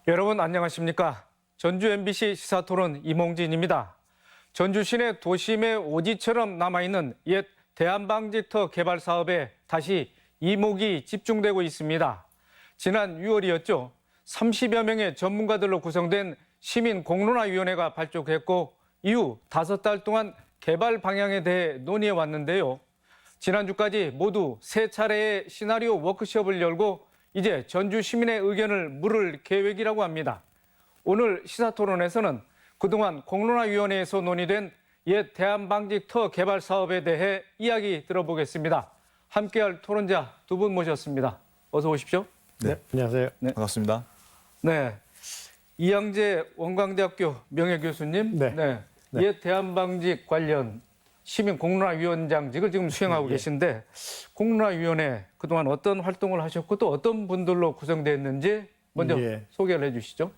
여러분 안녕하십니까? 전주 MBC 시사토론 이몽진입니다. 전주 시내 도심의 오지처럼 남아있는 옛 대한방직터 개발 사업에 다시 이목이 집중되고 있습니다. 지난 6월이었죠. 30여 명의 전문가들로 구성된 시민공론화위원회가 발족했고 이후 5달 동안 개발 방향에 대해 논의해 왔는데요. 지난주까지 모두 3차례의 시나리오 워크숍을 열고 이제 전주 시민의 의견을 물을 계획이라고 합니다. 오늘 시사토론에서는 그동안 공론화위원회에서 논의된 옛 대한방직터 개발 사업에 대해 이야기 들어보겠습니다. 함께할 토론자 2분 모셨습니다. 어서 오십시오. 네, 안녕하세요. 네. 반갑습니다. 네, 이양재 원광대학교 명예교수님. 네. 옛 대한방직 관련 시민공론화위원장직을 지금 수행하고 계신데 공론화위원회 그동안 어떤 활동을 하셨고 또 어떤 분들로 구성됐는지 먼저 소개를 해주시죠.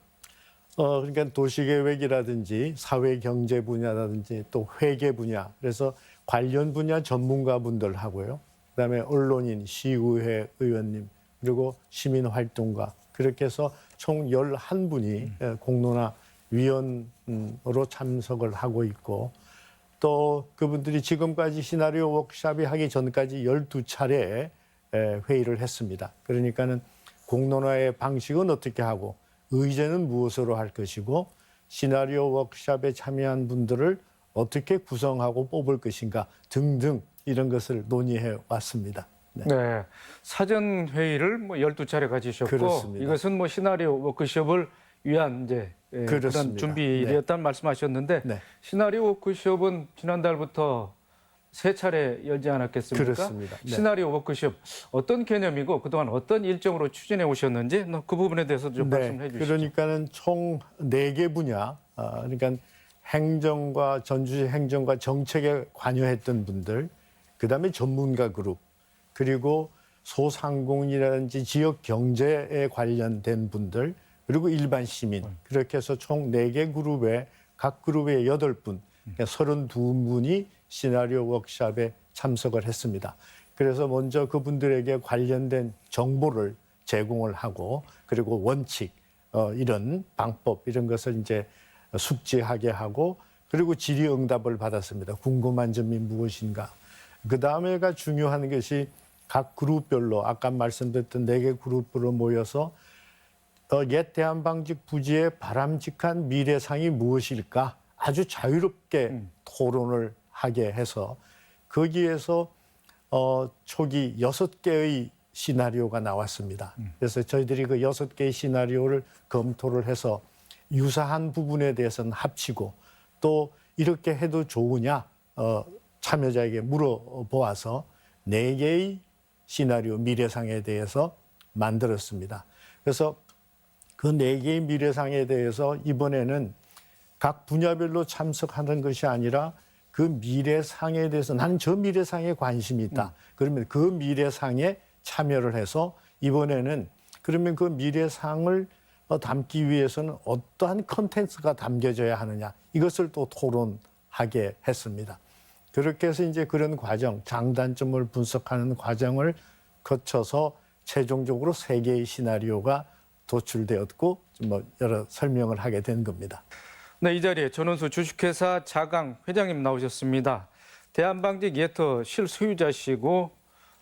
그러니까 도시계획이라든지 사회경제 분야라든지 또 회계 분야, 그래서 관련 분야 전문가분들하고요. 그다음에 언론인, 시의회 의원님, 그리고 시민활동가, 그렇게 해서 총 11분이 공론화위원으로 참석을 하고 있고, 또 그분들이 지금까지 시나리오 워크숍이 하기 전까지 12차례 회의를 했습니다. 그러니까는 공론화의 방식은 어떻게 하고 의제는 무엇으로 할 것이고 시나리오 워크숍에 참여한 분들을 어떻게 구성하고 뽑을 것인가 등등 이런 것을 논의해 왔습니다. 네. 사전 회의를 12차례 가지셨고 그렇습니다. 이것은 시나리오 워크숍을 위한 이제 그런 준비였다는 말씀하셨는데 시나리오 워크숍은 지난달부터 3차례 열지 않았겠습니까? 그렇습니다. 시나리오 워크숍 어떤 개념이고 그동안 어떤 일정으로 추진해 오셨는지 그 부분에 대해서 좀 말씀해 주시죠. 그러니까는 총 4개 분야, 그러니까 행정과 전주시 행정과 정책에 관여했던 분들, 그다음에 전문가 그룹, 그리고 소상공인이라든지 지역 경제에 관련된 분들, 그리고 일반 시민, 그렇게 해서 총 4개 그룹에 각 그룹에 8분, 그러니까 32분이 시나리오 워크숍에 참석을 했습니다. 그래서 먼저 그분들에게 관련된 정보를 제공을 하고, 그리고 원칙, 이런 방법, 이런 것을 이제 숙지하게 하고, 그리고 질의응답을 받았습니다. 궁금한 점이 무엇인가. 그 다음에가 중요한 것이 각 그룹별로 아까 말씀드렸던 4개 그룹으로 모여서 옛 대한방직 부지의 바람직한 미래상이 무엇일까 아주 자유롭게 토론을 하게 해서 거기에서 초기 6개의 시나리오가 나왔습니다. 그래서 저희들이 그 6개의 시나리오를 검토를 해서 유사한 부분에 대해서는 합치고 또 이렇게 해도 좋으냐 참여자에게 물어보아서 4개의 시나리오 미래상에 대해서 만들었습니다. 그래서 그 4개의 미래상에 대해서 이번에는 각 분야별로 참석하는 것이 아니라 그 미래상에 대해서 나는 저 미래상에 관심이 있다. 그러면 그 미래상에 참여를 해서 이번에는 그러면 그 미래상을 담기 위해서는 어떠한 컨텐츠가 담겨져야 하느냐. 이것을 또 토론하게 했습니다. 그렇게 해서 이제 그런 과정, 장단점을 분석하는 과정을 거쳐서 최종적으로 3개의 시나리오가 도출되었고 여러 설명을 하게 된 겁니다. 네, 이 자리에 전원수 주식회사 자강 회장님 나오셨습니다. 대한방직 예터 실소유자시고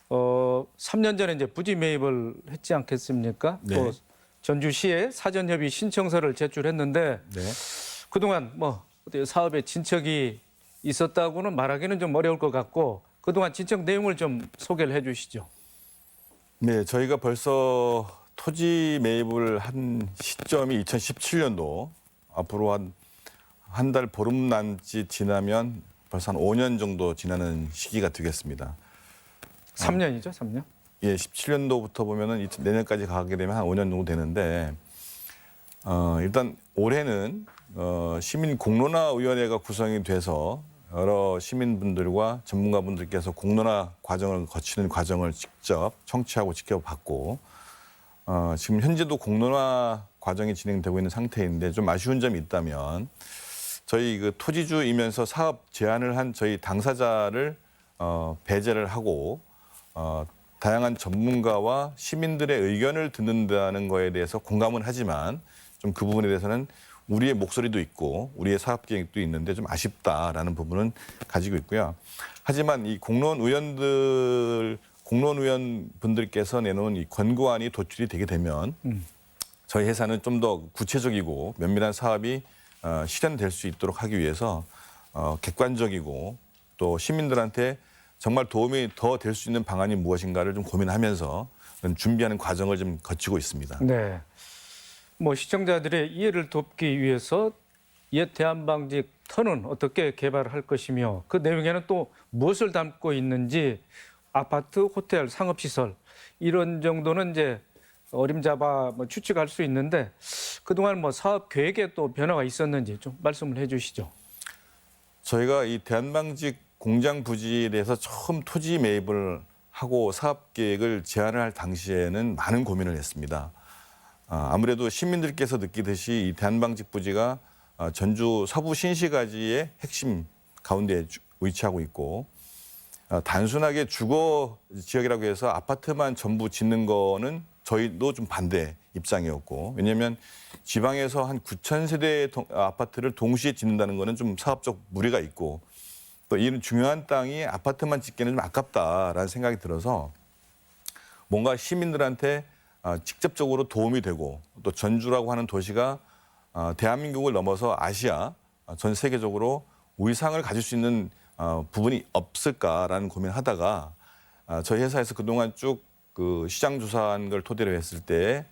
3년 전에 이제 부지 매입을 했지 않겠습니까? 네. 또 전주시에 사전협의 신청서를 제출했는데 그동안 어떻게 사업에 진척이 있었다고는 말하기는 좀 어려울 것 같고 그동안 진척 내용을 좀 소개를 해주시죠. 네, 저희가 벌써 토지 매입을 한 시점이 2017년도 앞으로 한 달 보름 남짓 지나면 벌써 한 5년 정도 지나는 시기가 되겠습니다. 3년이죠, 3년? 예, 17년도부터 보면은 내년까지 가게 되면 한 5년 정도 되는데 일단 올해는 시민 공론화위원회가 구성이 돼서 여러 시민분들과 전문가분들께서 공론화 과정을 거치는 과정을 직접 청취하고 지켜봤고 지금 현재도 공론화 과정이 진행되고 있는 상태인데 좀 아쉬운 점이 있다면 저희 그 토지주이면서 사업 제안을 한 저희 당사자를 배제를 하고 다양한 전문가와 시민들의 의견을 듣는다는 거에 대해서 공감은 하지만 좀 그 부분에 대해서는 우리의 목소리도 있고 우리의 사업 계획도 있는데 좀 아쉽다라는 부분은 가지고 있고요. 하지만 이 공론 의원분들께서 내놓은 이 권고안이 도출이 되게 되면 저희 회사는 좀 더 구체적이고 면밀한 사업이 실현될 수 있도록 하기 위해서 객관적이고 또 시민들한테 정말 도움이 더 될 수 있는 방안이 무엇인가를 좀 고민하면서 준비하는 과정을 좀 거치고 있습니다. 네. 뭐 시청자들의 이해를 돕기 위해서 옛 대한방직 터는 어떻게 개발할 것이며 그 내용에는 또 무엇을 담고 있는지 아파트, 호텔, 상업시설 이런 정도는 이제 어림잡아 뭐 추측할 수 있는데 그동안 뭐 사업 계획에 또 변화가 있었는지 좀 말씀을 해주시죠. 저희가 이 대한방직 공장 부지에 대해서 처음 토지 매입을 하고 사업 계획을 제안을 할 당시에는 많은 고민을 했습니다. 아무래도 시민들께서 느끼듯이 이 대한방직 부지가 전주 서부 신시가지의 핵심 가운데 위치하고 있고 단순하게 주거 지역이라고 해서 아파트만 전부 짓는 거는 저희도 좀 반대 입장이었고 왜냐하면 지방에서 한 9천 세대의 아파트를 동시에 짓는다는 거는 좀 사업적 무리가 있고 또 이런 중요한 땅이 아파트만 짓기는 좀 아깝다라는 생각이 들어서 뭔가 시민들한테 직접적으로 도움이 되고 또 전주라고 하는 도시가 대한민국을 넘어서 아시아 전 세계적으로 위상을 가질 수 있는 부분이 없을까라는 고민을 하다가 저희 회사에서 그동안 쭉 그 시장 조사한 걸 토대로 했을 때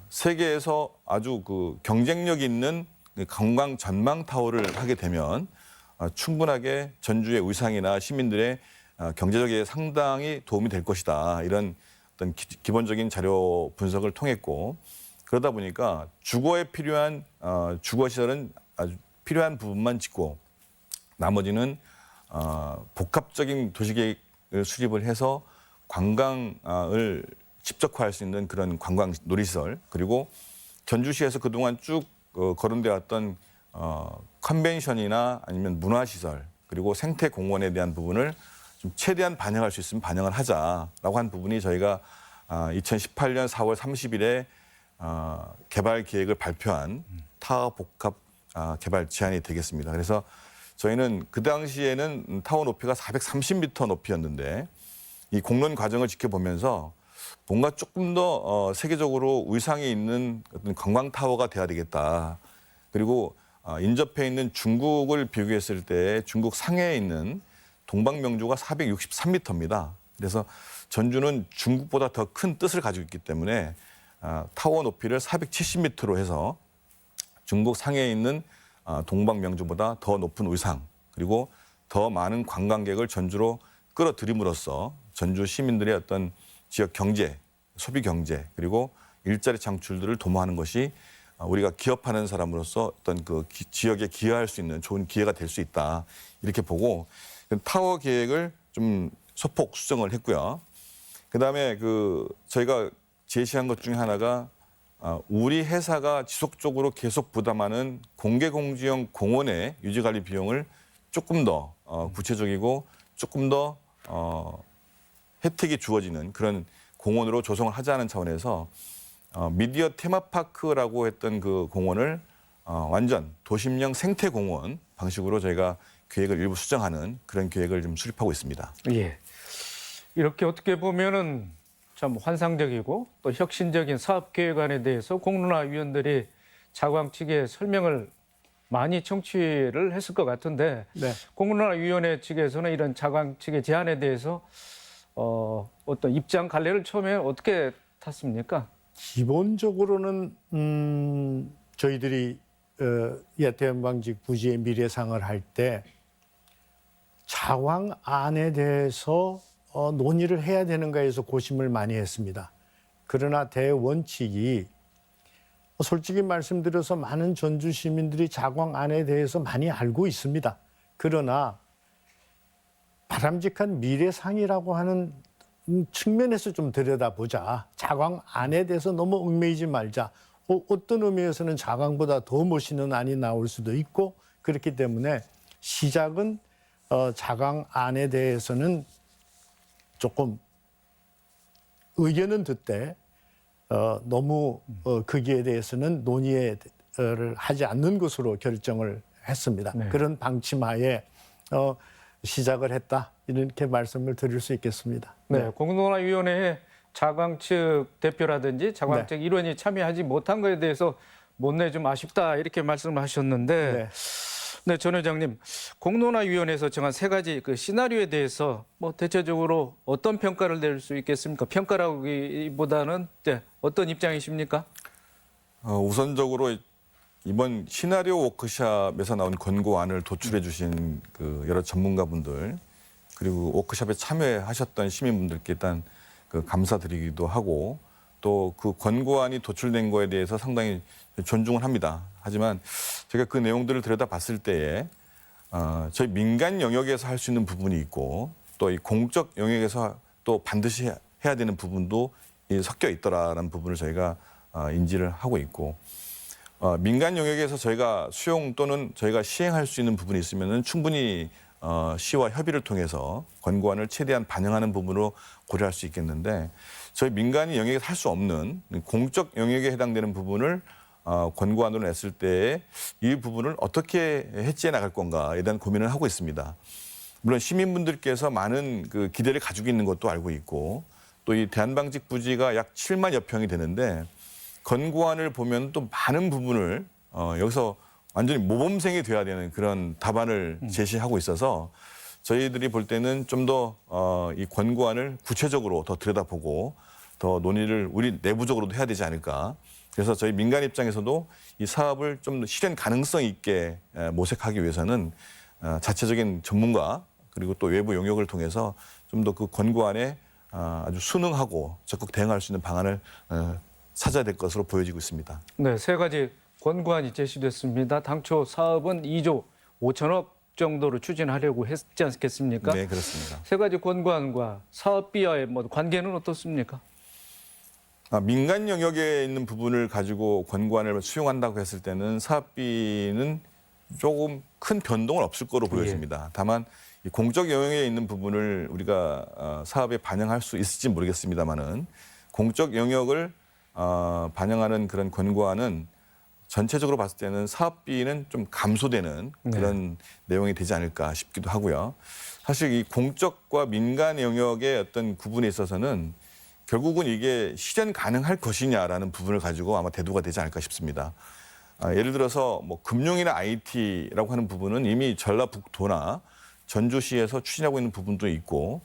세계에서 아주 그 경쟁력 있는 관광 전망 타워를 하게 되면 충분하게 전주의 위상이나 시민들의 경제적에 상당히 도움이 될 것이다. 이런 어떤 기본적인 자료 분석을 통했고 그러다 보니까 주거에 필요한 주거 시설은 아주 필요한 부분만 짓고 나머지는 복합적인 도시계획을 수립을 해서 관광을 집적화할 수 있는 그런 관광 놀이시설 그리고 전주시에서 그동안 쭉 거론돼 왔던 컨벤션이나 아니면 문화시설 그리고 생태공원에 대한 부분을 좀 최대한 반영할 수 있으면 반영을 하자라고 한 부분이 저희가 2018년 4월 30일에 개발 계획을 발표한 타워 복합 개발 제안이 되겠습니다. 그래서 저희는 그 당시에는 타워 높이가 430m 높이였는데 이 공론 과정을 지켜보면서 뭔가 조금 더 세계적으로 위상이 있는 어떤 관광 타워가 돼야 되겠다. 그리고 인접해 있는 중국을 비교했을 때 중국 상해에 있는 동방명주가 463m입니다. 그래서 전주는 중국보다 더 큰 뜻을 가지고 있기 때문에 타워 높이를 470m로 해서 중국 상해에 있는 동방명주보다 더 높은 위상 그리고 더 많은 관광객을 전주로 끌어들임으로써 전주 시민들의 어떤 지역 경제, 소비 경제 그리고 일자리 창출들을 도모하는 것이 우리가 기업하는 사람으로서 어떤 그 지역에 기여할 수 있는 좋은 기회가 될 수 있다 이렇게 보고 타워 계획을 좀 소폭 수정을 했고요. 그다음에 저희가 제시한 것 중에 하나가 우리 회사가 지속적으로 계속 부담하는 공개공지형 공원의 유지관리 비용을 조금 더 구체적이고 조금 더 혜택이 주어지는 그런 공원으로 조성을 하자는 차원에서 미디어 테마파크라고 했던 그 공원을 완전 도심형 생태공원 방식으로 저희가 계획을 일부 수정하는 그런 계획을 좀 수립하고 있습니다. 예. 이렇게 어떻게 보면은 참 환상적이고 또 혁신적인 사업 계획안에 대해서 공론화 위원들이 자광 측에 설명을 많이 청취를 했을 것 같은데 네. 공론화위원회 측에서는 이런 자광 측의 제안에 대해서 어떤 입장 갈래를 처음에 어떻게 탔습니까? 기본적으로는 저희들이 옛 대한방직 부지의 미래상을 할 때 자광안에 대해서 논의를 해야 되는가에서 고심을 많이 했습니다. 그러나 대원칙이 솔직히 말씀드려서 많은 전주 시민들이 자광안에 대해서 많이 알고 있습니다. 그러나 바람직한 미래상이라고 하는 측면에서 좀 들여다보자. 자광안에 대해서 너무 얽매이지 말자. 어떤 의미에서는 자광보다 더 멋있는 안이 나올 수도 있고 그렇기 때문에 시작은 자광안에 대해서는 조금 의견은 듣되 너무 거기에 대해서는 논의를 하지 않는 것으로 결정을 했습니다. 네. 그런 방침하에 시작을 했다 이렇게 말씀을 드릴 수 있겠습니다. 네, 공론화위원회에 자광 측 대표라든지 자광 네. 측 일원이 참여하지 못한 것에 대해서 못내 좀 아쉽다 이렇게 말씀하셨는데 네. 네, 전 회장님, 공론화위원회에서 정한 세 가지 그 시나리오에 대해서 뭐 대체적으로 어떤 평가를 내릴 수 있겠습니까? 평가라기보다는 네, 어떤 입장이십니까? 우선적으로 이번 시나리오 워크숍에서 나온 권고안을 도출해 주신 그 여러 전문가분들 그리고 워크숍에 참여하셨던 시민분들께 일단 그 감사드리기도 하고 또 그 권고안이 도출된 거에 대해서 상당히 존중을 합니다. 하지만 제가 그 내용들을 들여다봤을 때에 저희 민간 영역에서 할 수 있는 부분이 있고 또 이 공적 영역에서 또 반드시 해야 되는 부분도 섞여 있더라라는 부분을 저희가 인지를 하고 있고 민간 영역에서 저희가 수용 또는 저희가 시행할 수 있는 부분이 있으면은 충분히 시와 협의를 통해서 권고안을 최대한 반영하는 부분으로 고려할 수 있겠는데 저희 민간이 영역에서 할 수 없는 공적 영역에 해당되는 부분을 권고안으로 냈을 때 이 부분을 어떻게 해지해 나갈 건가에 대한 고민을 하고 있습니다. 물론 시민분들께서 많은 그 기대를 가지고 있는 것도 알고 있고 또 이 대한방직 부지가 약 7만여 평이 되는데 권고안을 보면 또 많은 부분을 여기서 완전히 모범생이 돼야 되는 그런 답안을 제시하고 있어서 저희들이 볼 때는 좀 더 이 권고안을 구체적으로 더 들여다보고 더 논의를 우리 내부적으로도 해야 되지 않을까. 그래서 저희 민간 입장에서도 이 사업을 좀 실현 가능성 있게 모색하기 위해서는 자체적인 전문가 그리고 또 외부 용역을 통해서 좀 더 그 권고안에 아주 순응하고 적극 대응할 수 있는 방안을 찾아야 될 것으로 보여지고 있습니다. 네, 세 가지 권고안이 제시됐습니다. 당초 사업은 2조 5천억 정도로 추진하려고 했지 않겠습니까? 네, 그렇습니다. 세 가지 권고안과 사업비와의 뭐 관계는 어떻습니까? 민간 영역에 있는 부분을 가지고 권고안을 수용한다고 했을 때는 사업비는 조금 큰 변동은 없을 거로 보여집니다. 다만 이 공적 영역에 있는 부분을 우리가 사업에 반영할 수 있을지 모르겠습니다만은 공적 영역을 반영하는 그런 권고안은 전체적으로 봤을 때는 사업비는 좀 감소되는 그런 내용이 되지 않을까 싶기도 하고요. 사실 이 공적과 민간 영역의 어떤 구분에 있어서는 결국은 이게 실현 가능할 것이냐라는 부분을 가지고 아마 대두가 되지 않을까 싶습니다. 예를 들어서 뭐 금융이나 IT라고 하는 부분은 이미 전라북도나 전주시에서 추진하고 있는 부분도 있고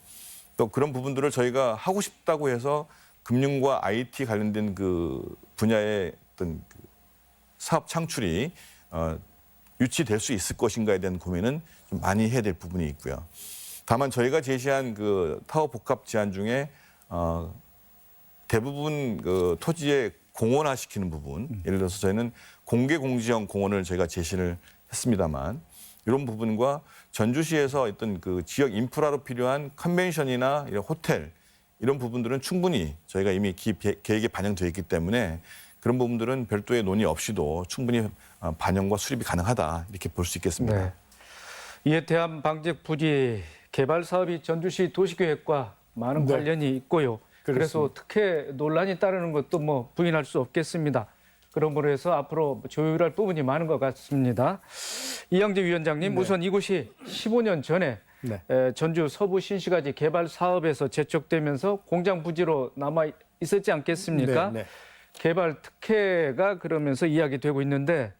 또 그런 부분들을 저희가 하고 싶다고 해서 금융과 IT 관련된 그 분야의 어떤 그 사업 창출이 유치될 수 있을 것인가에 대한 고민은 좀 많이 해야 될 부분이 있고요. 다만 저희가 제시한 그 타워 복합 제안 중에 대부분 그 토지에 공원화시키는 부분, 예를 들어서 저희는 공개공지형 공원을 저희가 제시를 했습니다만 이런 부분과 전주시에서 어떤 그 지역 인프라로 필요한 컨벤션이나 이런 호텔 이런 부분들은 충분히 저희가 이미 계획에 반영되어 있기 때문에 그런 부분들은 별도의 논의 없이도 충분히 반영과 수립이 가능하다 이렇게 볼 수 있겠습니다. 네. 이에 대한방직 부지 개발 사업이 전주시 도시계획과 많은 네. 관련이 있고요. 그래서 특혜 논란이 따르는 것도 뭐 부인할 수 없겠습니다. 그러므로 해서 앞으로 조율할 부분이 많은 것 같습니다. 이양재 위원장님, 네. 우선 이곳이 15년 전에 네. 전주 서부 신시가지 개발 사업에서 제척되면서 공장 부지로 남아 있었지 않겠습니까? 네, 네. 개발 특혜가 그러면서 이야기되고 있는데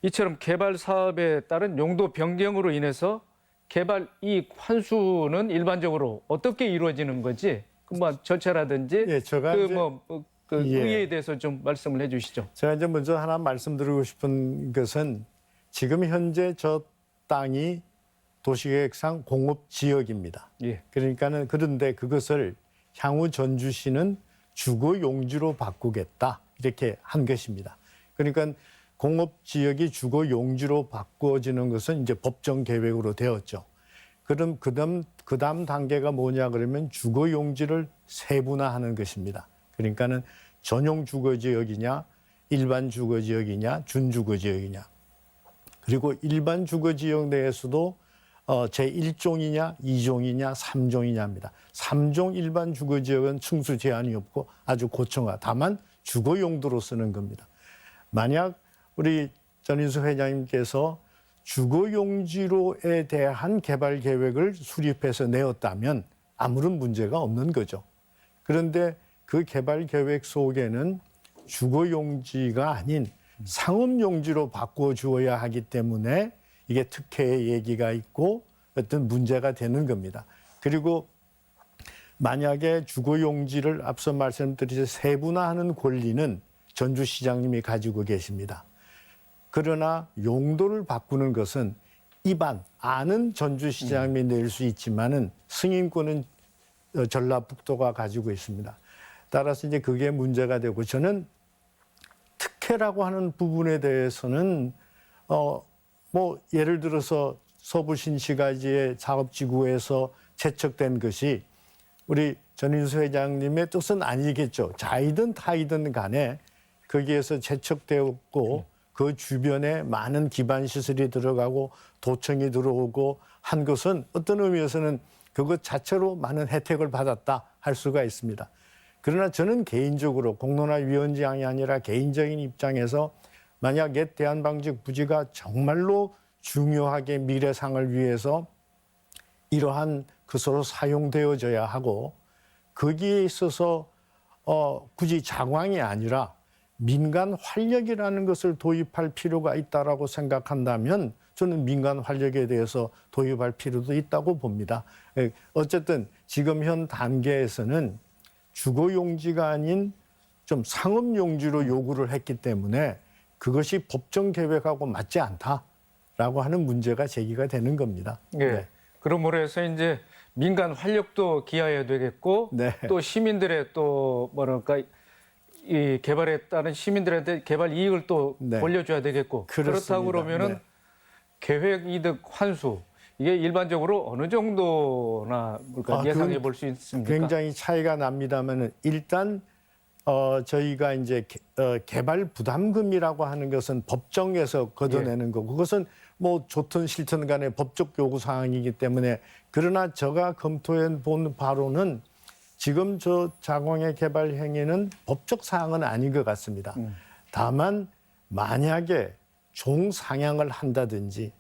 이처럼 개발 사업에 따른 용도 변경으로 인해서 개발 이익 환수는 일반적으로 어떻게 이루어지는 건지 뭐 절차라든지 예, 제가 이제- 그 예. 의의에 대해서 좀 말씀을 해주시죠. 제가 이제 먼저 하나 말씀드리고 싶은 것은 지금 현재 저 땅이 도시계획상 공업 지역입니다. 예. 그러니까는 그런데 그것을 향후 전주시는 주거 용지로 바꾸겠다 이렇게 한 것입니다. 그러니까 공업 지역이 주거 용지로 바꾸어지는 것은 이제 법정 계획으로 되었죠. 그럼 그다음 단계가 뭐냐 그러면 주거 용지를 세분화하는 것입니다. 그러니까는 전용 주거 지역이냐, 일반 주거 지역이냐, 준주거 지역이냐. 그리고 일반 주거 지역 내에서도 제1종이냐, 2종이냐, 3종이냐입니다. 3종 일반 주거지역은 층수 제한이 없고 아주 고층화. 다만 주거 용도로 쓰는 겁니다. 만약 우리 전인수 회장님께서 주거 용지로에 대한 개발 계획을 수립해서 내었다면 아무런 문제가 없는 거죠. 그런데 그 개발 계획 속에는 주거 용지가 아닌 상업 용지로 바꿔 주어야 하기 때문에 이게 특혜의 얘기가 있고 어떤 문제가 되는 겁니다. 그리고 만약에 주거 용지를 앞서 말씀드린 세분화하는 권리는 전주시장님이 가지고 계십니다. 그러나 용도를 바꾸는 것은 안은 전주시장님이 낼 수 있지만은 승인권은 전라북도가 가지고 있습니다. 따라서 이제 그게 문제가 되고 저는 특혜라고 하는 부분에 대해서는 뭐 예를 들어서 서부신시가지의 사업지구에서 채척된 것이 우리 전인수 회장님의 뜻은 아니겠죠. 자이든 타이든 간에 거기에서 채척되었고 그 주변에 많은 기반 시설이 들어가고 도청이 들어오고 한 것은 어떤 의미에서는 그것 자체로 많은 혜택을 받았다 할 수가 있습니다. 그러나 저는 개인적으로 공론화위원장이 아니라 개인적인 입장에서 만약 옛 대한방직 부지가 정말로 중요하게 미래상을 위해서 이러한 것으로 사용되어져야 하고 거기에 있어서 굳이 자광이 아니라 민간 활력이라는 것을 도입할 필요가 있다라고 생각한다면 저는 민간 활력에 대해서 도입할 필요도 있다고 봅니다. 어쨌든 지금 현 단계에서는 주거 용지가 아닌 좀 상업 용지로 요구를 했기 때문에 그것이 법정 계획하고 맞지 않다라고 하는 문제가 제기가 되는 겁니다. 예. 네. 그러므로 해서 이제 민간 활력도 기하해야 되겠고 네. 또 시민들의 또 뭐랄까 이 개발에 따른 시민들한테 개발 이익을 또 네. 돌려줘야 되겠고 그렇습니다. 그렇다고 그러면은 네. 계획 이득 환수 이게 일반적으로 어느 정도나 뭘까 예상해 볼 수 있습니까? 굉장히 차이가 납니다만은 일단 저희가 이제 개발 부담금이라고 하는 것은 법정에서 걷어내는 거고 그것은 뭐 좋든 싫든 간에 법적 요구 사항이기 때문에 그러나 제가 검토해 본 바로는 지금 저 자광의 개발 행위는 법적 사항은 아닌 것 같습니다. 다만 만약에 종상향을 한다든지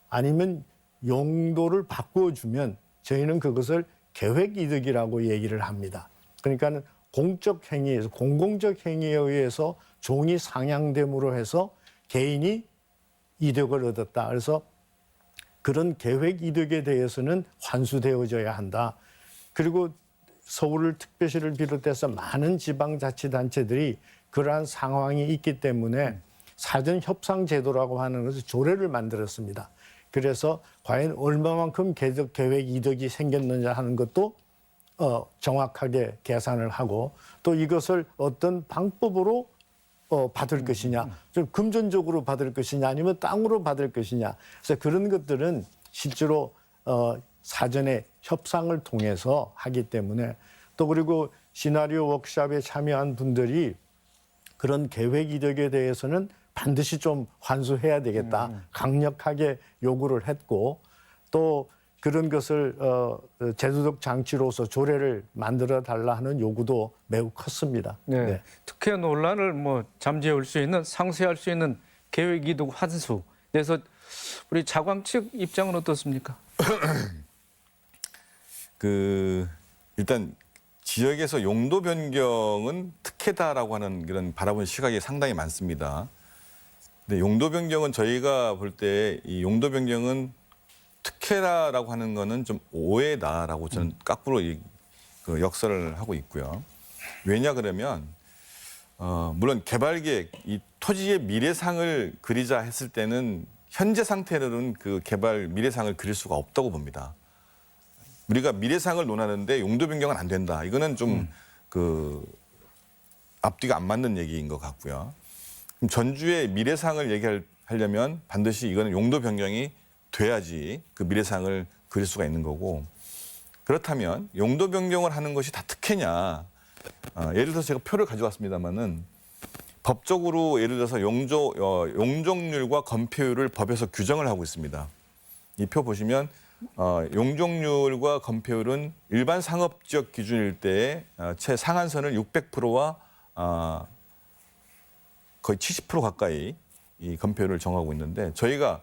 아니면 용도를 바꿔주면 저희는 그것을 계획 이득이라고 얘기를 합니다. 그러니까 공적 행위에서 공공적 행위에 의해서 종이 상향됨으로 해서 개인이 이득을 얻었다. 그래서 그런 계획 이득에 대해서는 환수되어져야 한다. 그리고 서울 특별시를 비롯해서 많은 지방자치단체들이 그러한 상황이 있기 때문에 사전 협상 제도라고 하는 것을 조례를 만들었습니다. 그래서 과연 얼마만큼 계획 이득이 생겼느냐 하는 것도 정확하게 계산을 하고 또 이것을 어떤 방법으로 받을 것이냐, 좀 금전적으로 받을 것이냐 아니면 땅으로 받을 것이냐. 그래서 그런 것들은 실제로 사전에 협상을 통해서 하기 때문에 또 그리고 시나리오 워크숍에 참여한 분들이 그런 계획 이득에 대해서는 반드시 좀 환수해야 되겠다. 강력하게 요구를 했고 또 그런 것을 제도적 장치로서 조례를 만들어 달라 하는 요구도 매우 컸습니다. 네. 네. 특혜 논란을 뭐 잠재울 수 있는 상쇄할 수 있는 계획 이득 환수. 그래서 우리 자광 측 입장은 어떻습니까? 일단 지역에서 용도 변경은 특혜다라고 하는 그런 바라보는 시각이 상당히 많습니다. 근데 용도 변경은 저희가 볼 때 이 용도 변경은 특혜라고 하는 거는 좀 오해다라고 저는 거꾸로 그 역설을 하고 있고요. 왜냐 그러면 물론 개발 계획, 이 토지의 미래상을 그리자 했을 때는 현재 상태로는 그 개발 미래상을 그릴 수가 없다고 봅니다. 우리가 미래상을 논하는데 용도 변경은 안 된다. 이거는 좀 앞뒤가 안 맞는 얘기인 것 같고요. 그럼 전주의 미래상을 얘기하려면 반드시 이거는 용도 변경이 돼야지 그 미래상을 그릴 수가 있는 거고 그렇다면 용도 변경을 하는 것이 다 특혜냐? 예를 들어서 제가 표를 가져왔습니다만은 법적으로 예를 들어서 용적률과 건폐율을 법에서 규정을 하고 있습니다. 이 표 보시면 용적률과 건폐율은 일반 상업지역 기준일 때의 최상한선을 600%와 거의 70% 가까이 이 건폐율을 정하고 있는데 저희가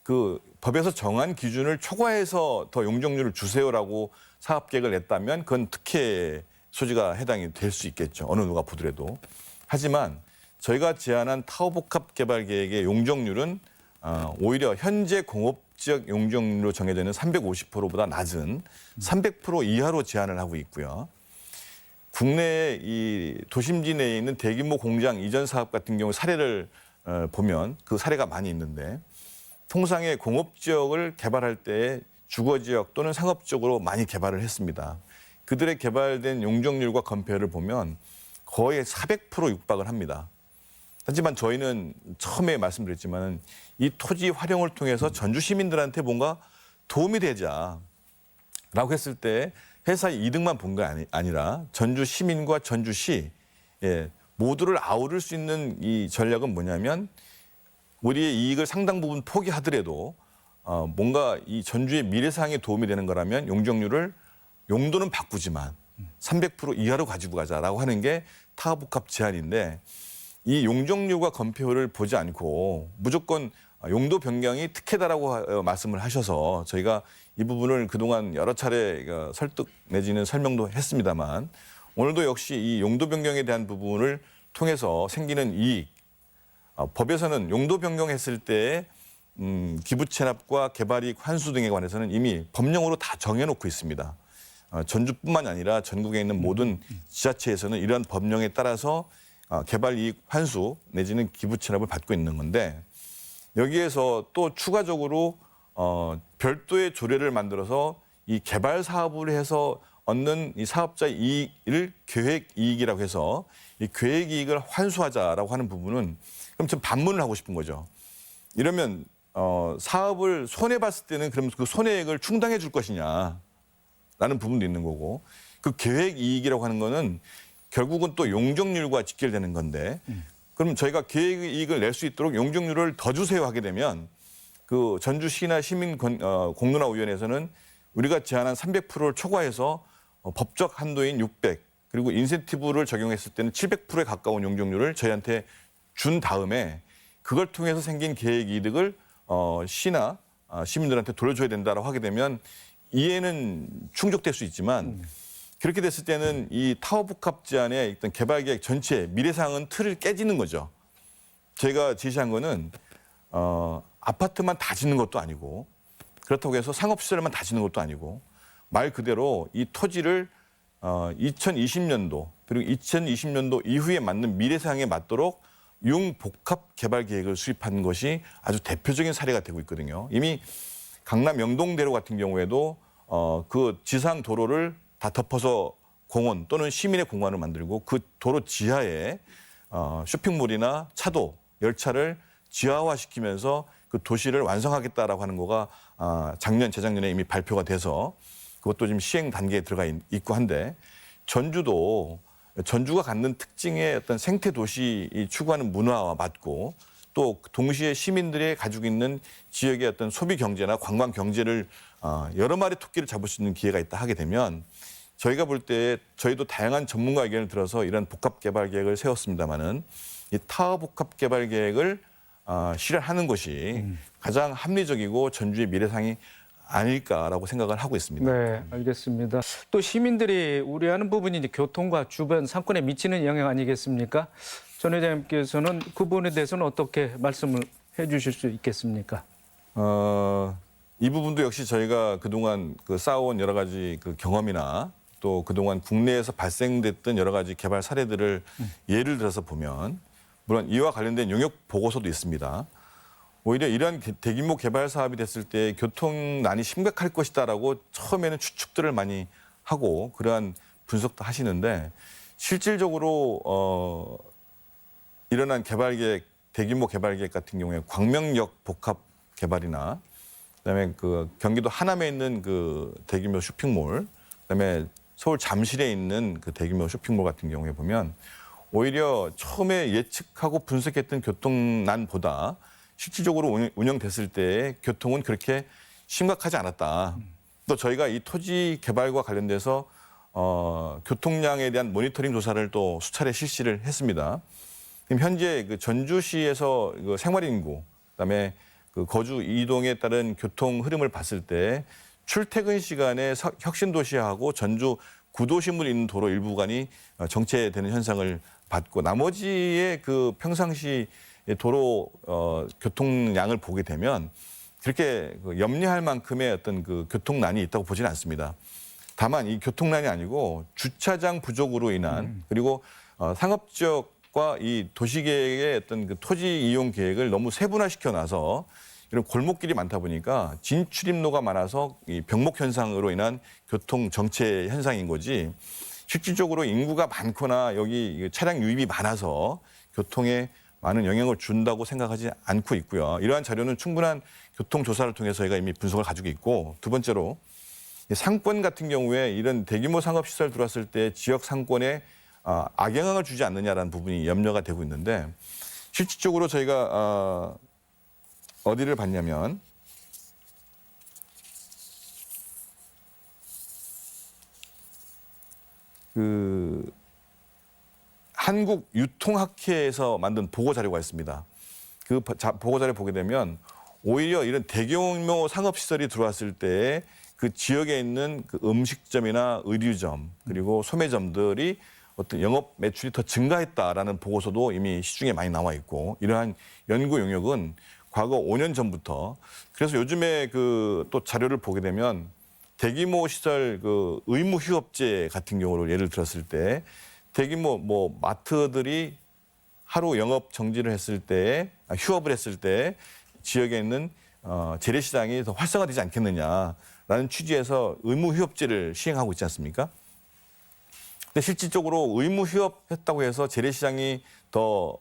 그 법에서 정한 기준을 초과해서 더 용적률을 주세요라고 사업 계획을 냈다면 그건 특혜 소지가 해당이 될 수 있겠죠. 어느 누가 보더라도. 하지만 저희가 제안한 타워복합 개발 계획의 용적률은 오히려 현재 공업지역 용적률로 정해져 있는 350%보다 낮은 300% 이하로 제안을 하고 있고요. 국내 이 도심지 내에 있는 대규모 공장 이전 사업 같은 경우 사례를 보면 그 사례가 많이 있는데 통상의 공업지역을 개발할 때 주거지역 또는 상업지역으로 많이 개발을 했습니다. 그들의 개발된 용적률과 건폐율을 보면 거의 400% 육박을 합니다. 하지만 저희는 처음에 말씀드렸지만 이 토지 활용을 통해서 전주 시민들한테 뭔가 도움이 되자라고 했을 때 회사의 이득만 본 게 아니라 전주 시민과 전주시 모두를 아우를 수 있는 이 전략은 뭐냐면 우리의 이익을 상당 부분 포기하더라도 뭔가 이 전주의 미래상에 도움이 되는 거라면 용적률을 용도는 바꾸지만 300% 이하로 가지고 가자라고 하는 게 타워복합 제안인데 이 용적률과 건폐율을 보지 않고 무조건 용도 변경이 특혜다라고 말씀을 하셔서 저희가 이 부분을 그동안 여러 차례 설득 내지는 설명도 했습니다만 오늘도 역시 이 용도 변경에 대한 부분을 통해서 생기는 이익 법에서는 용도 변경했을 때 기부 체납과 개발이익 환수 등에 관해서는 이미 법령으로 다 정해놓고 있습니다. 전주뿐만 아니라 전국에 있는 모든 지자체에서는 이러한 법령에 따라서 개발이익 환수 내지는 기부 체납을 받고 있는 건데 여기에서 또 추가적으로 별도의 조례를 만들어서 이 개발 사업을 해서 얻는 이 사업자 이익을 계획 이익이라고 해서 이 계획 이익을 환수하자라고 하는 부분은 그럼 좀 반문을 하고 싶은 거죠. 이러면 사업을 손해 봤을 때는 그럼 그 손해액을 충당해 줄 것이냐라는 부분도 있는 거고 그 계획 이익이라고 하는 거는 결국은 또 용적률과 직결되는 건데 그럼 저희가 계획 이익을 낼 수 있도록 용적률을 더 주세요 하게 되면 그 전주시나 시민 공론화위원회에서는 우리가 제안한 300%를 초과해서 법적 한도인 600 그리고 인센티브를 적용했을 때는 700%에 가까운 용적률을 저희한테 준 다음에 그걸 통해서 생긴 계획 이득을 시나 시민들한테 돌려줘야 된다라고 하게 되면 이해는 충족될 수 있지만 그렇게 됐을 때는 이 타워복합 제안의 일단 개발 계획 전체 미래상은 틀을 깨지는 거죠. 제가 제시한 거는 아파트만 다 짓는 것도 아니고 그렇다고 해서 상업시설만 다 짓는 것도 아니고 말 그대로 이 토지를 2020년도 그리고 2020년도 이후에 맞는 미래상에 맞도록 융복합 개발 계획을 수립한 것이 아주 대표적인 사례가 되고 있거든요. 이미 강남 영동대로 같은 경우에도 그 지상 도로를 다 덮어서 공원 또는 시민의 공간을 만들고 그 도로 지하에 쇼핑몰이나 차도, 열차를 지하화시키면서 그 도시를 완성하겠다라고 하는 거가 작년, 재작년에 이미 발표가 돼서 그것도 지금 시행 단계에 들어가 있고 한데 전주가 갖는 특징의 어떤 생태 도시 추구하는 문화와 맞고 또 동시에 시민들이 가지고 있는 지역의 어떤 소비 경제나 관광 경제를 여러 마리 토끼를 잡을 수 있는 기회가 있다 하게 되면 저희가 볼 때 저희도 다양한 전문가 의견을 들어서 이런 복합 개발 계획을 세웠습니다마는 이 타워 복합 개발 계획을 실현하는 것이 가장 합리적이고 전주의 미래상이 아닐까라고 생각을 하고 있습니다. 네, 알겠습니다. 또 시민들이 우려하는 부분이 이제 교통과 주변 상권에 미치는 영향 아니겠습니까? 전 회장님께서는 그 부분에 대해서는 어떻게 말씀을 해주실 수 있겠습니까? 이 부분도 역시 저희가 그동안 쌓아온 여러 가지 그 경험이나 또 그동안 국내에서 발생됐던 여러 가지 개발 사례들을 예를 들어서 보면 물론 이와 관련된 용역 보고서도 있습니다. 오히려 이러한 대규모 개발 사업이 됐을 때 교통난이 심각할 것이다라고 처음에는 추측들을 많이 하고 그러한 분석도 하시는데 실질적으로 일어난 개발 계획, 대규모 개발 계획 같은 경우에 광명역 복합 개발이나 그다음에 그 경기도 하남에 있는 그 대규모 쇼핑몰, 그다음에 서울 잠실에 있는 그 대규모 쇼핑몰 같은 경우에 보면 오히려 처음에 예측하고 분석했던 교통난보다 실질적으로 운영됐을 때 교통은 그렇게 심각하지 않았다. 또 저희가 이 토지 개발과 관련돼서 교통량에 대한 모니터링 조사를 또 수차례 실시를 했습니다. 지금 현재 그 전주시에서 그 생활인구, 그다음에 그 거주 이동에 따른 교통 흐름을 봤을 때 출퇴근 시간에 혁신도시하고 전주 구도심을 잇는 도로 일부 구간이 정체되는 현상을 봤고 나머지의 그 평상시 도로 교통량을 보게 되면 그렇게 염려할 만큼의 어떤 그 교통난이 있다고 보지는 않습니다. 다만 이 교통난이 아니고 주차장 부족으로 인한 그리고 상업지역과 이 도시계획의 어떤 그 토지 이용 계획을 너무 세분화시켜 놔서 이런 골목길이 많다 보니까 진출입로가 많아서 이 병목 현상으로 인한 교통 정체 현상인 거지 실질적으로 인구가 많거나 여기 차량 유입이 많아서 교통에 많은 영향을 준다고 생각하지 않고 있고요. 이러한 자료는 충분한 교통 조사를 통해서 저희가 이미 분석을 가지고 있고 두 번째로 상권 같은 경우에 이런 대규모 상업시설 들어왔을 때 지역 상권에 악영향을 주지 않느냐라는 부분이 염려가 되고 있는데 실질적으로 저희가 어디를 봤냐면 그 한국유통학회에서 만든 보고 자료가 있습니다. 그 보고 자료 보게 되면 오히려 이런 대규모 상업시설이 들어왔을 때 그 지역에 있는 그 음식점이나 의류점 그리고 소매점들이 어떤 영업 매출이 더 증가했다라는 보고서도 이미 시중에 많이 나와 있고 이러한 연구 용역은 과거 5년 전부터 그래서 요즘에 그 또 자료를 보게 되면 대규모 시설 그 의무 휴업제 같은 경우를 예를 들었을 때 대규모 뭐 마트들이 하루 영업 정지를 했을 때 휴업을 했을 때 지역에 있는 재래시장이 더 활성화되지 않겠느냐라는 취지에서 의무 휴업제를 시행하고 있지 않습니까? 근데 실질적으로 의무 휴업했다고 해서 재래시장이 더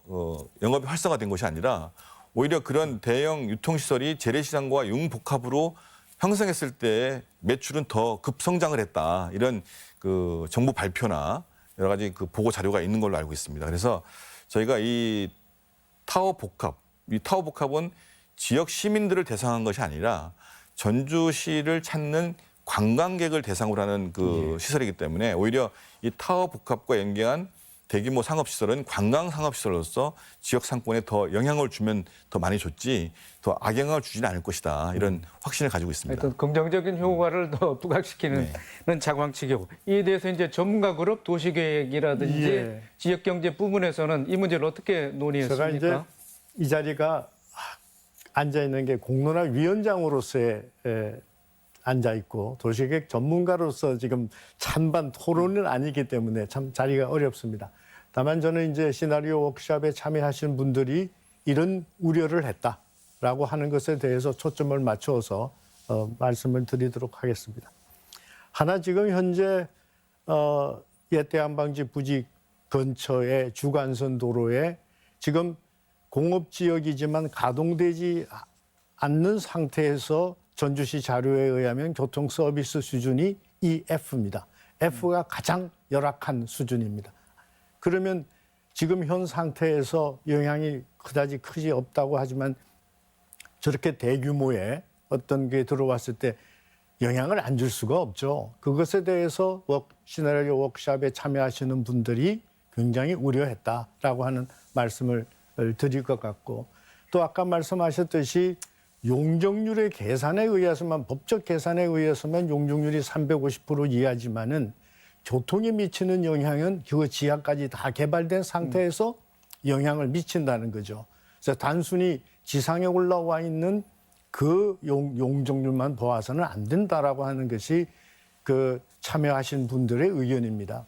영업이 활성화된 것이 아니라 오히려 그런 대형 유통시설이 재래시장과 융복합으로 형성했을 때 매출은 더 급성장을 했다. 이런 그 정부 발표나 여러 가지 그 보고 자료가 있는 걸로 알고 있습니다. 그래서 저희가 이 타워 복합은 지역 시민들을 대상한 것이 아니라 전주시를 찾는 관광객을 대상으로 하는 그 시설이기 때문에 오히려 이 타워 복합과 연계한 대규모 상업시설은 관광 상업시설로서 지역 상권에 더 영향을 주면 더 많이 줬지 더 악영향을 주지는 않을 것이다. 이런 확신을 가지고 있습니다. 하여튼 긍정적인 효과를 더 부각시키는 자광치기고 이에 대해서 이제 전문가 그룹 도시계획이라든지 예. 지역경제 부분에서는 이 문제를 어떻게 제가 논의했습니까? 이제 이 자리가 앉아 있는 게 공론화 위원장으로서의 앉아 있고 도시계획 전문가로서 지금 찬반 토론은 아니기 때문에 참 자리가 어렵습니다. 다만 저는 이제 시나리오 워크숍에 참여하신 분들이 이런 우려를 했다라고 하는 것에 대해서 초점을 맞춰서 말씀을 드리도록 하겠습니다. 하나 지금 현재 옛 대한방지 부지 근처의 주간선 도로에 지금 공업지역이지만 가동되지 않는 상태에서 전주시 자료에 의하면 교통 서비스 수준이 EF입니다. F가 가장 열악한 수준입니다. 그러면 지금 현 상태에서 영향이 그다지 크지 없다고 하지만 저렇게 대규모의 어떤 게 들어왔을 때 영향을 안 줄 수가 없죠. 그것에 대해서 시나리오 워크숍에 참여하시는 분들이 굉장히 우려했다라고 하는 말씀을 드릴 것 같고 또 아까 말씀하셨듯이 용적률의 계산에 의해서만 법적 계산에 의해서만 용적률이 350% 이하지만은 교통에 미치는 영향은 그 지하까지 다 개발된 상태에서 영향을 미친다는 거죠. 그래서 단순히 지상에 올라와 있는 그 용적률만 보아서는 안 된다라고 하는 것이 그 참여하신 분들의 의견입니다.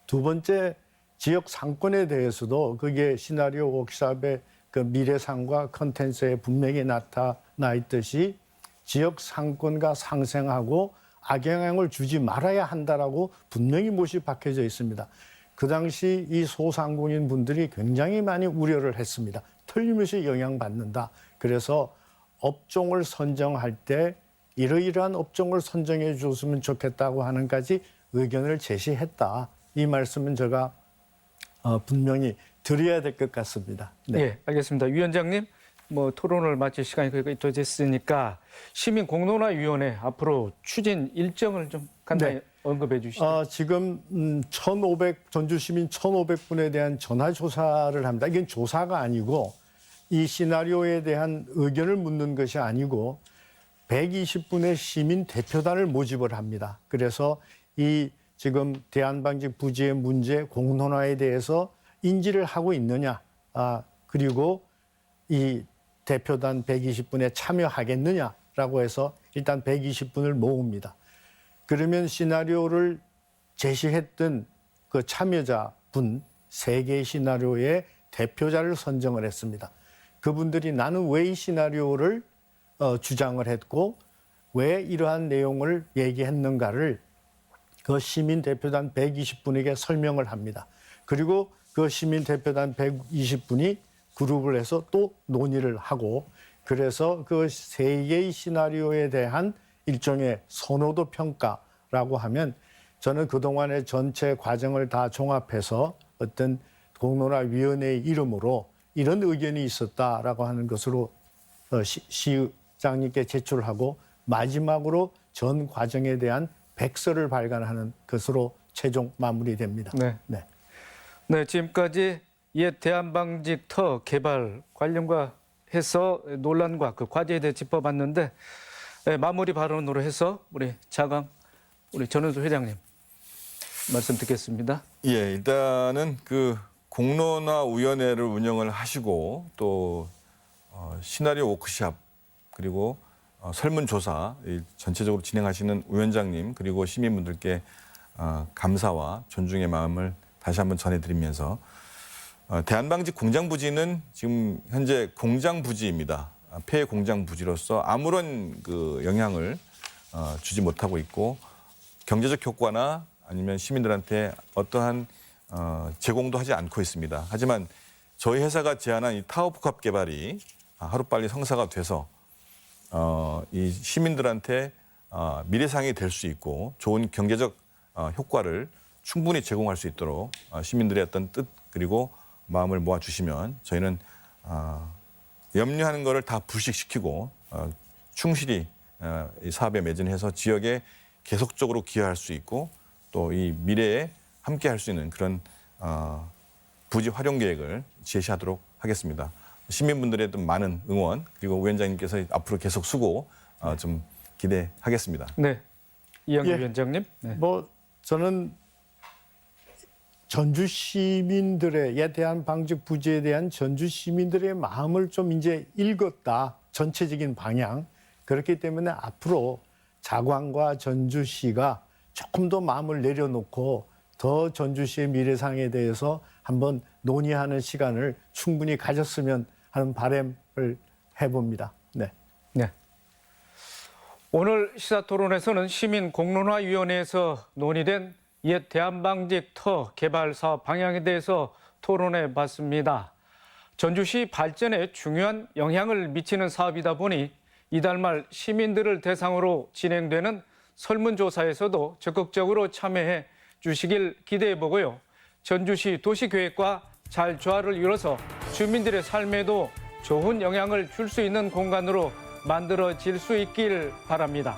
두 번째 지역 상권에 대해서도 그게 시나리오 워크숍의 그 미래상과 컨텐츠에 분명히 나타나 있듯이 지역 상권과 상생하고 악영향을 주지 말아야 한다라고 분명히 못이 박혀져 있습니다. 그 당시 이 소상공인 분들이 굉장히 많이 우려를 했습니다. 틀림없이 영향받는다. 그래서 업종을 선정할 때 이러이러한 업종을 선정해 줬으면 좋겠다고 하는까지 의견을 제시했다. 이 말씀은 제가 분명히 드려야 될 것 같습니다. 네, 알겠습니다. 위원장님, 뭐 토론을 마칠 시간이 거의 또 됐으니까 시민 공론화위원회 앞으로 추진 일정을 좀 간단히 네. 언급해 주시죠. 지금 1,500 전주 시민 1,500분에 대한 전화 조사를 합니다. 이건 조사가 아니고 이 시나리오에 대한 의견을 묻는 것이 아니고 120분의 시민 대표단을 모집을 합니다. 그래서 이 지금 대한방직 부지의 문제 공론화에 대해서 인지를 하고 있느냐, 그리고 이 대표단 120분에 참여하겠느냐라고 해서 일단 120분을 모읍니다. 그러면 시나리오를 제시했던 그 참여자분 3개의 시나리오의 대표자를 선정을 했습니다. 그분들이 나는 왜 이 시나리오를 주장을 했고 왜 이러한 내용을 얘기했는가를 그 시민 대표단 120분에게 설명을 합니다. 그리고 그 시민 대표단 120분이 그룹을 해서 또 논의를 하고 그래서 그 3개의 시나리오에 대한 일종의 선호도 평가라고 하면 저는 그동안의 전체 과정을 다 종합해서 어떤 공론화위원회의 이름으로 이런 의견이 있었다라고 하는 것으로 시장님께 제출하고 마지막으로 전 과정에 대한 백서를 발간하는 것으로 최종 마무리됩니다. 네. 네. 네, 지금까지 옛 대한방직터 개발 관련과 해서 논란과 그 과제에 대해 짚어봤는데 마무리 발언으로 해서 우리 전은수 회장님 말씀 듣겠습니다. 예, 일단은 그 공론화위원회를 운영을 하시고 또 시나리오 워크샵 그리고 설문조사 전체적으로 진행하시는 위원장님 그리고 시민분들께 감사와 존중의 마음을 다시 한번 전해드리면서 대한방직 공장부지는 지금 현재 공장부지입니다. 폐 공장부지로서 아무런 그 영향을 주지 못하고 있고 경제적 효과나 아니면 시민들한테 어떠한 제공도 하지 않고 있습니다. 하지만 저희 회사가 제안한 이 타워복합 개발이 하루빨리 성사가 돼서 이 시민들한테 미래상이 될 수 있고 좋은 경제적 효과를 충분히 제공할 수 있도록 시민들의 어떤 뜻 그리고 마음을 모아주시면 저희는 염려하는 것을 다 불식시키고 충실히 이 사업에 매진해서 지역에 계속적으로 기여할 수 있고 또 이 미래에 함께 할 수 있는 그런 부지 활용 계획을 제시하도록 하겠습니다. 시민분들의 많은 응원 그리고 위원장님께서 앞으로 계속 수고 좀 기대하겠습니다. 네, 이영규 예. 위원장님. 네. 뭐 저는 전주 시민들의 옛 대한방직 부지에 대한 전주 시민들의 마음을 좀 이제 읽었다. 전체적인 방향. 그렇기 때문에 앞으로 자광과 전주시가 조금 더 마음을 내려놓고 더 전주시의 미래상에 대해서 한번 논의하는 시간을 충분히 가졌으면 하는 바람을 해봅니다. 네. 네. 오늘 시사토론에서는 시민공론화위원회에서 논의된 옛 대한방직터 개발 사업 방향에 대해서 토론해 봤습니다. 전주시 발전에 중요한 영향을 미치는 사업이다 보니 이달 말 시민들을 대상으로 진행되는 설문조사에서도 적극적으로 참여해 주시길 기대해 보고요. 전주시 도시계획과 잘 조화를 이뤄서 주민들의 삶에도 좋은 영향을 줄 수 있는 공간으로 만들어질 수 있길 바랍니다.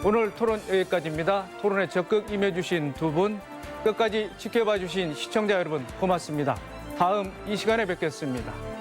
오늘 토론 여기까지입니다. 토론에 적극 임해주신 두 분, 끝까지 지켜봐 주신 시청자 여러분 고맙습니다. 다음 이 시간에 뵙겠습니다.